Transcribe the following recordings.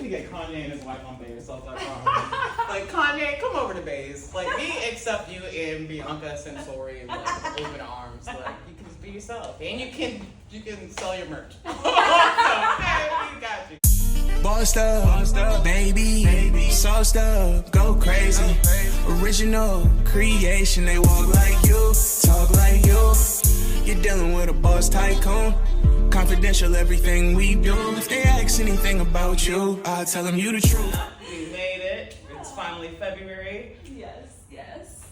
to get Kanye and his wife on baeyourself.com. Like, Kanye, come over to Baes. Like, we accept you and Bianca Sensori with like, open arms. Like, you can just be yourself. And you can sell your merch. So, hey, we got you. Bossed up, baby, sauced up, go crazy. Original creation, they walk like you, talk like you. You're dealing with a boss tycoon. Confidential, everything we do. If they ask anything about you, I'll tell them you the truth. We made it. It's finally February. Yes.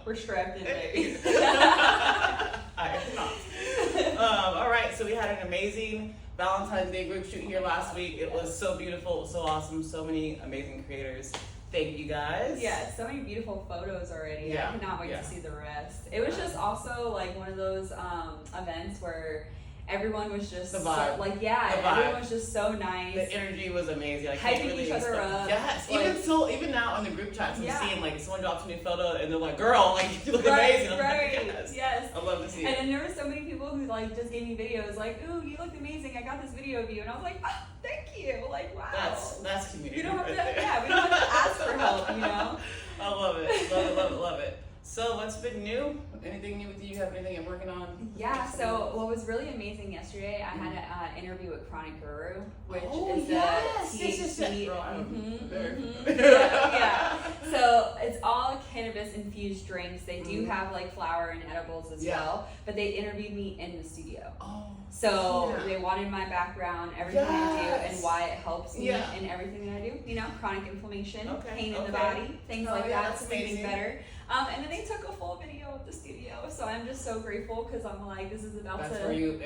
We're strapped in, baby. I am not. All right, so we had an amazing Valentine's Day group shoot here last week. It was so beautiful. It was so awesome. So many amazing creators. Thank you guys. Yeah, so many beautiful photos already. Yeah. I cannot wait to see the rest. It was just also like one of those events where everyone was just The vibe. Everyone was just so nice. The energy was amazing. I Hyping can't really each other explain. up. Yes. Like, even now on the group chats, I'm Yeah. seeing like someone drops me a photo and they're like, "Girl, like you look amazing." I'm Right. like, Yes. I love to see And it. then there were so many people who like just gave me videos like, "Ooh, you looked amazing. I got this video of you." And I was like, "Oh, thank you." Like, wow. That's community. We don't have to. right there. Yeah, we don't have to ask for help. You know. I love it. Love it. So what's been new? Anything new with you? You have anything you're working on? Yeah, so what was really amazing yesterday, I had an interview with Chronic Guru, which is yes. the Yes. THC. Girl, I'm very Yeah. So it's all cannabis infused drinks. They do have like flower and edibles as well, but they interviewed me in the studio. Oh. So yeah. they wanted my background, everything I do, and why it helps me Yeah. in everything that I do. You know, chronic inflammation, pain in the Okay. body, things like that, that's sleeping amazing. better. And then they took a full video of the studio, so I'm just so grateful because I'm like, this is about That's to. where you.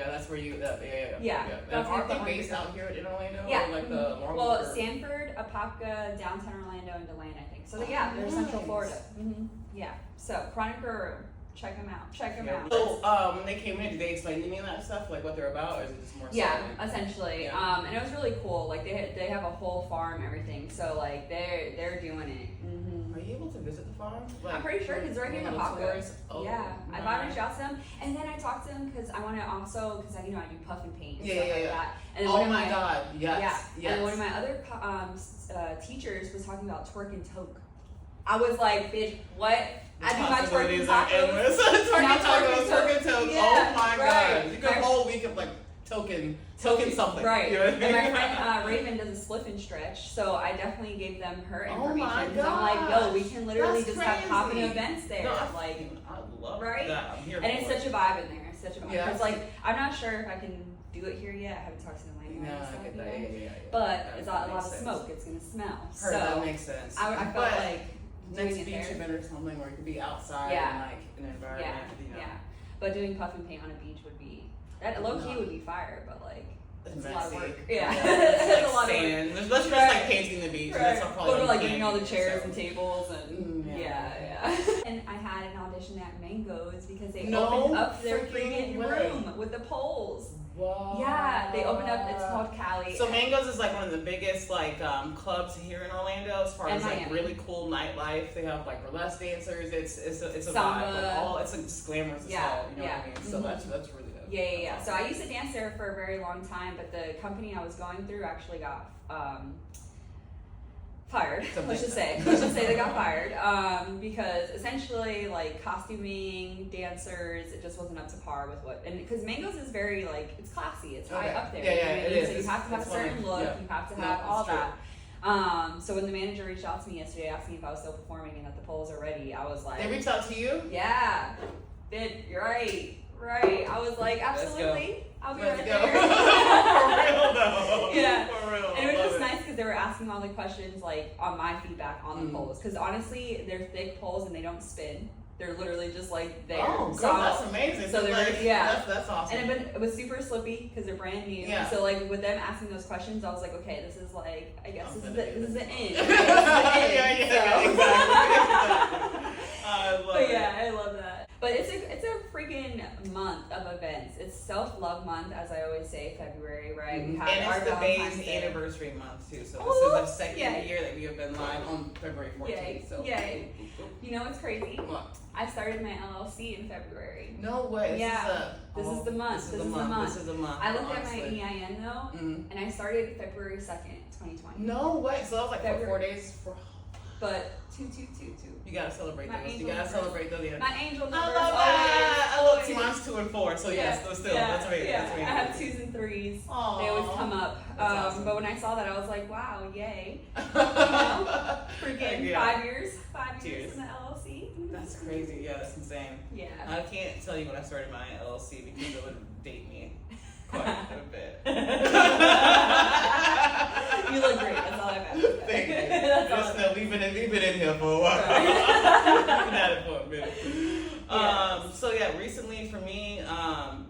Yeah, And that's aren't what they I'm based doing. out here in Orlando? Yeah. Or like the Longwood Well, or- Sanford, Apopka, downtown Orlando, and DeLand, I think. So yeah, they're Central nice. Florida. Yeah. So Chronic Guru, check them out. Check them out. So when they came in, did they explain to me that stuff, like what they're about, or is it just more? Yeah, so, like, essentially. Yeah. And it was really cool. Like they have a whole farm, everything. So like they're doing it. Are you able to visit the farm? Like, I'm pretty sure because they're right here in little Apopka. tours? Oh, Yeah, I nice. thought I'd reach out to them, and then I talked to them because I want to also because I do puff and paint and Yeah, stuff yeah, like yeah. that. And then Oh one of my God! Yes. Yeah. Yes. And one of my other teachers was talking about twerk and toke. I was like, bitch, what? I do my twerk and Possibilities are tacos. endless. Now Twerk and twerk tacos. Yeah, Oh my right. God! You got a whole week of like token something. Right. You know what I mean? And my friend Raven does a spliff and stretch, so I definitely gave them her Oh information. my 'Cause I'm like, yo, we gosh. can literally That's just have popping crazy. events there. No, like, I love right? that. I'm here and for it's it. such a vibe in there. Such a vibe. Yeah. Because like, I'm not sure if I can do it here yet. I haven't talked to the landlord. No, and I stuff get yet. that. Yeah. But That it's a lot makes of sense. smoke. It's gonna smell. Heard so that makes sense. I felt But like next doing it beach there. event or something where you could be outside Yeah. and like in an environment. You know. Yeah. But doing puff and paint on a beach would be that low key would be fire, but like it's a lot of work. Yeah. It's a lot of work. sand. Unless you're just like painting the beach. And that's not probably Or like you getting all the can't, chairs so. and tables and yeah. And I had an audition at Mango's because they opened up their freaking freaking way. room with the poles. Wow. Yeah, they opened up. It's called Cali. So Mango's is like one of the biggest like clubs here in Orlando as far And as like Miami. really cool nightlife. They have like burlesque dancers. It's a Samba. vibe. Like, all it's like just glamorous as hell. You know what I mean? So Mhm. that's really dope. Yeah. So I used to dance there for a very long time, but the company I was going through actually got fired. Let's just say they got fired because essentially like costuming, dancers, it just wasn't up to par with what. And because Mango's is very like it's classy, it's high up there. Yeah, you know what I it mean? is. So you have to have a It's one certain of- look. yeah. You have to No, have all it's true. that. So when the manager reached out to me yesterday asking if I was still performing and that the poles are ready, I was like, They reached out to you? yeah, you're right. I was like, absolutely. I'll be Let's right go. there. For real though. Yeah. For real. And it was Love just nice because they were asking all the questions like on my feedback on the poles. Because honestly, they're thick poles and they don't spin. They're literally just like there. Oh, so, girl, that's amazing. so they're like, yeah. That's awesome. And it was super slippy because they're brand new. Yeah. So like with them asking those questions, I was like, okay, this is like, I guess this is the end. Yeah, Okay, this is the end. exactly. I love But it. yeah, I love that. But it's a freaking month of events. It's self-love month, as I always say, February, right? We have And our it's the Valentine's Baes Day. anniversary month too. So Oh, this is the second yay. year that we have been live on February 14th. Yay, So yay. You know what's crazy? What? I started my LLC in February. No way. This is the month. This is the month. I looked at my honestly. EIN though, Mhm. and I started February 2nd, 2020. No way. So that was like February. 4 days. But 2. You gotta celebrate My those. You angel gotta numbers. celebrate those. Yeah. My angel I numbers. love that. I love always. mine's 2 and 4. So yes, but still, that's amazing. Yeah, That's I amazing. have 2s and 3s. Aw. They always come up. That's awesome. But when I saw that, I was like, wow, yay. Freaking Yeah. 5 years. 5 years Cheers. in the LLC. That's crazy. Yeah, that's insane. Yeah. I can't tell you when I started my LLC because it would date me quite a bit. You look great. That's all I've asked. Thank you. That's all Just I've know we've been in here for a while. Right. We've been at it for a minute. Yes. So yeah, recently for me,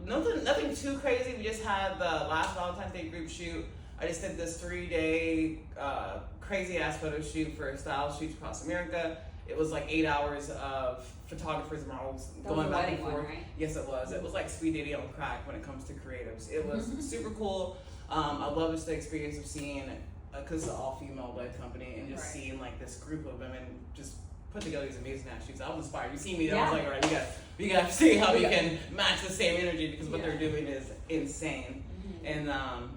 nothing too crazy. We just had the last Valentine's Day group shoot. I just did this 3-day crazy ass photo shoot for style shoots across America. It was like 8 hours of photographers and models That was going a back wedding and forth. one, right? Yes, it was. It was like speed dating on crack when it comes to creatives. It was super cool. I love just the experience of seeing, because it's an all-female-led company, and just Right. seeing like this group of women just put together these amazing ass shoots. I was inspired. You see me, I Yeah. was like, all right, we got to see how we Yeah. can match the same energy because what Yeah. they're doing is insane. And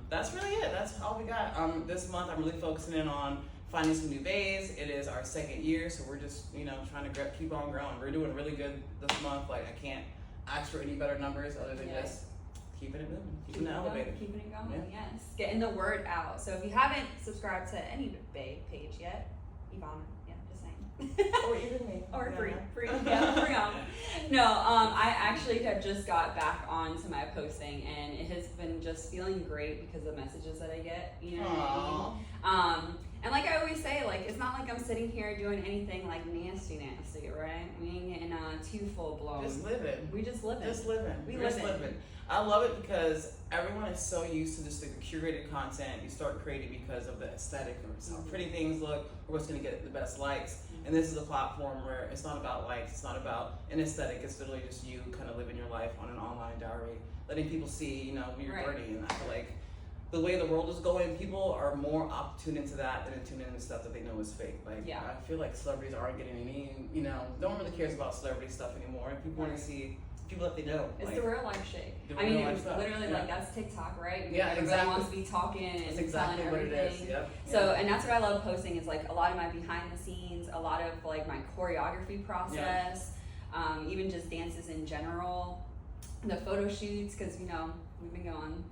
that's really it. That's all we got. This month, I'm really focusing in on finding some new baes. It is our second year, so we're just trying to keep on growing. We're doing really good this month. Like I can't ask for any better numbers other than Yeah. just keeping it moving, keeping it elevated. Keeping it going, Yeah. yes. Getting the word out. So if you haven't subscribed to any Bae page yet, Ivana, yeah, just saying. Or even me. Or Yeah. free, yeah, free on. No, I actually have just got back onto my posting, and it has been just feeling great because of the messages that I get. You know what I mean? And like I always say, like it's not like I'm sitting here doing anything like nasty, right? We ain't getting too full blown. Just living. We just living. Just living. We We're just living. living. I love it because everyone is so used to just the curated content. You start creating because of the aesthetic or how pretty things look or what's going to get the best likes. And this is a platform where it's not about likes. It's not about an aesthetic. It's literally just you kind of living your life on an online diary, letting people see, your Right. journey. And I feel like the way the world is going, people are more tuned into that than tuned into stuff that they know is fake. Like, Yeah. I feel like celebrities aren't getting any, no one really cares about celebrity stuff anymore. People want to see people that they know. It's like, the real life shit. the I mean, real life it's stuff. literally Yeah. like that's TikTok, right? Yeah, Everybody exactly. wants to be talking and That's exactly telling what it everything. is. Yep. So, and that's what I love posting is like a lot of my behind the scenes, a lot of like my choreography process, even just dances in general, the photo shoots, because we've been going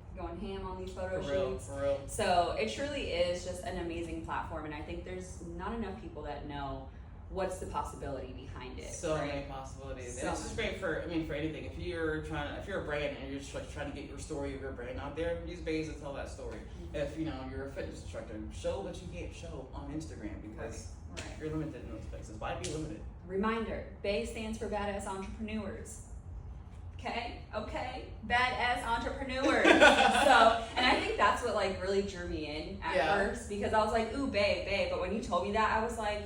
ham on these photo shoots. For real. So it truly is just an amazing platform, and I think there's not enough people that know what's the possibility behind it. So right? many possibilities. So And it's just great for anything. If you're a brand and you're just like trying to get your story of your brand out there, use Baes to tell that story. If you're a fitness instructor, show what you can't show on Instagram because Right. you're limited in those places. Why be limited? Reminder, BAE stands for Badass Entrepreneurs. Okay, badass entrepreneurs. So, and I think that's what like really drew me in at Yeah. first because I was like, ooh, bae. But when you told me that, I was like,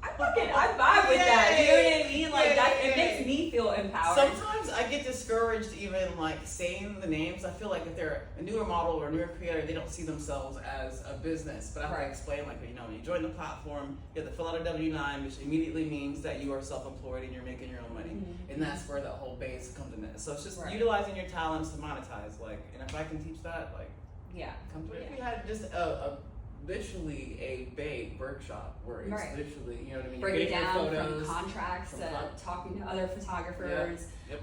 I vibe with that. You know what I mean? Like it makes me feel empowered. Sometimes I get discouraged even like saying the names. I feel like if they're a newer model or a newer creator, they don't see themselves as a business. But I have to Right. explain when you join the platform, you have to fill out a W-9, which immediately means that you are self-employed and you're making your own money. Mhm. And that's where that whole base comes in. So it's just Right. utilizing your talents to monetize. And if I can teach that, Yeah. come through. If Yeah. we had just literally a bae workshop where it's Right. literally, you know what I mean? Break You're it getting down your from photos. contracts from to talking to other photographers, Yep.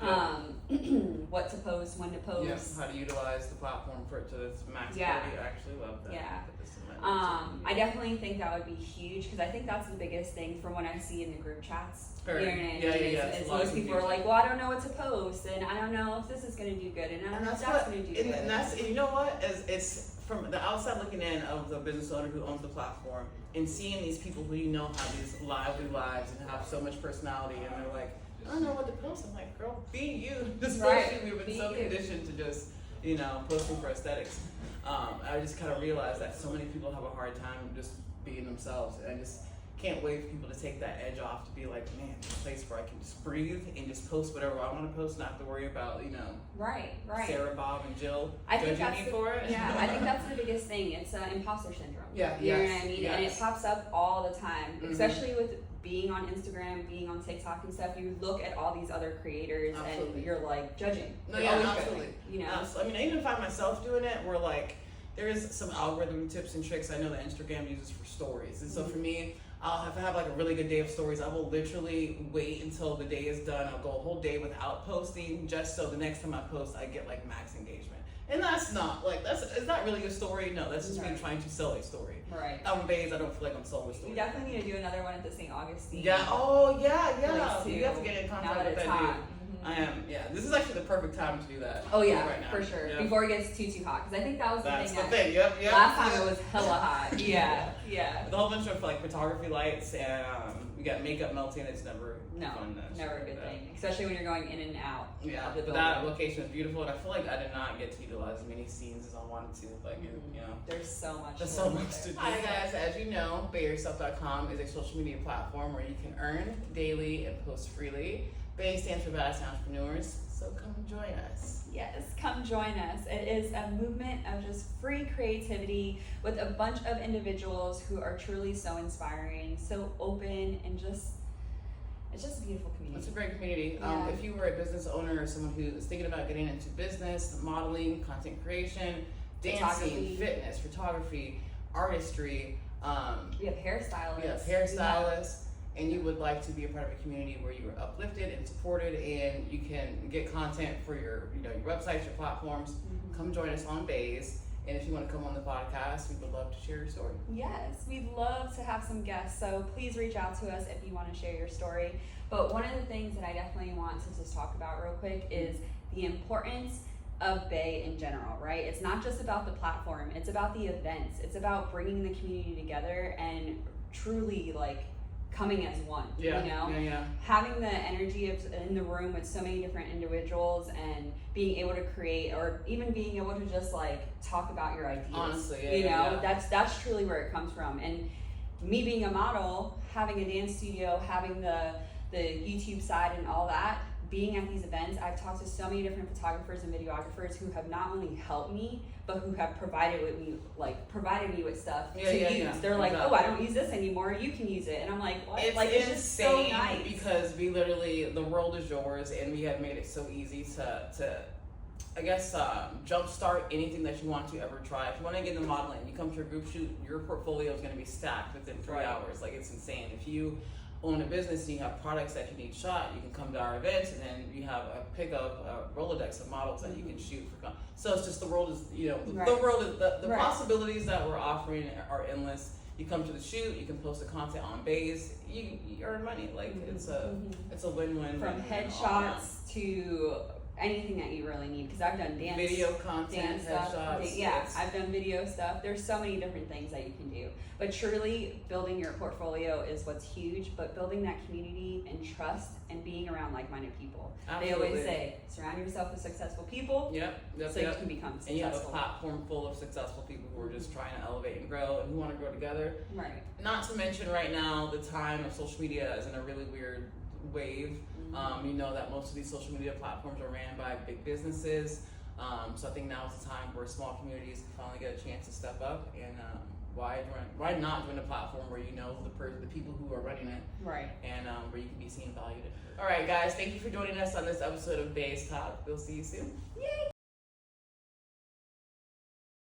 what to post, when to post. Yes, how to utilize the platform for it to its max Yeah. ability. I actually love that. Yeah. Put this in my notes. I definitely think that would be huge because I think that's the biggest thing from what I see in the group chats. Heard. You know what I mean? Yeah, It's it's a lot of most people are confusion. like, well, I don't know what to post, and I don't know if this is going to do good, and I don't know if that's going to do good. And you know what? It's from the outside looking in of the business owner who owns the platform and seeing these people who have these lively lives and have so much personality, and they're like, I don't know what to post. I'm like, girl, be you. Just Right. post you. We've been Be so you. conditioned to just, posting for aesthetics. I just kind of realized that so many people have a hard time just being themselves, and can't wait for people to take that edge off to be like, man, it's a place where I can just breathe and just post whatever I want to post, not have to worry about, you know, right. Sarah, Bob, and Jill I think judging me for it. Yeah, I think that's the biggest thing. It's imposter syndrome. Yeah, you know yes, what I mean? yes. And it pops up all the time, especially with being on Instagram, being on TikTok and stuff. You look at all these other creators and you're like judging. No, You're yeah, always absolutely. judging, you know? I mean, I even find myself doing it where like there is some algorithm tips and tricks I know that Instagram uses for stories, and so for me, if I have like a really good day of stories, I will literally wait until the day is done. I'll go a whole day without posting, just so the next time I post, I get like max engagement. And that's not like it's not really a story. No, that's just me trying to sell a story. Right. Baes, I don't feel like I'm selling a story. We definitely need to do another one at the St. Augustine. Yeah. Oh yeah. Place You have to too, get in now contact that with it's that dude. hot. I am. Yeah. This is actually the perfect time to do that. Oh yeah, right now. for sure. Yeah. Before it gets too hot, because I think that was That's the the thing. thing. Yep. Last time it was hella hot. Yeah. With a whole bunch of like photography lights and we got makeup melting. It's never No, fun. never a good thing, especially when you're going in and out Yeah, of the but building. that location is beautiful, and I feel like I did not get to utilize as many scenes as I wanted to. Like, you know, There's so much. there's to so do much to do. Hi guys, as you know, baeyourself.com is a social media platform where you can earn daily and post freely. Bae stands for Badass Entrepreneurs, so come join us. Yes, come join us. It is a movement of just free creativity with a bunch of individuals who are truly so inspiring, so open, and it's just a beautiful community. It's a great community. Yeah. If you were a business owner or someone who is thinking about getting into business, modeling, content creation, dancing, Photography. fitness, photography, artistry, We have hairstylists. we have hairstylists, and you would like to be a part of a community where you are uplifted and supported, and you can get content for your, you know, your websites, your platforms. Come join us on Baes, and if you want to come on the podcast, we would love to share your story. Yes, we'd love to have some guests, so please reach out to us if you want to share your story. But one of the things that I definitely want to just talk about real quick is the importance of Bae in general, right? It's not just about the platform, it's about the events, it's about bringing the community together and truly like coming as one, you know? Yeah. Having the energy of in the room with so many different individuals and being able to create, or even being able to just like talk about your ideas. Honestly, you know, that's truly where it comes from. And me being a model, having a dance studio, having the YouTube side and all that, being at these events, I've talked to so many different photographers and videographers who have not only helped me, but who have provided me with stuff to use. They're like, oh, I don't use this anymore. You can use it, and I'm like, what? It's just so nice because we literally, the world is yours, and we have made it so easy to I guess jumpstart anything that you want to ever try. If you want to get into modeling, you come to a group shoot, your portfolio is going to be stacked within 3 hours. Like, it's insane. If you own a business and you have products that you need shot, you can come to our events, and then you have a pickup, a Rolodex of models that you can shoot for. So it's just the world is, you know, the world is the possibilities that we're offering are endless. You come to the shoot, you can post the content on Baes, you earn money. Like it's a win-win. From headshots to anything that you really need, because I've done video content, headshots. I've done video stuff. There's so many different things that you can do, but truly building your portfolio is what's huge. But building that community and trust and being around like-minded people. Absolutely. They always say surround yourself with successful people. You can become successful. And you have a platform full of successful people who are just trying to elevate and grow and who want to grow together. Right. Not to mention right now the time of social media is in a really weird wave. You know that most of these social media platforms are ran by big businesses. So I think now is the time where small communities can finally get a chance to step up. And why not join a platform where you know the people who are running it, right? And where you can be seen, valued. All right, guys, thank you for joining us on this episode of Baes Talk. We'll see you soon. Yay!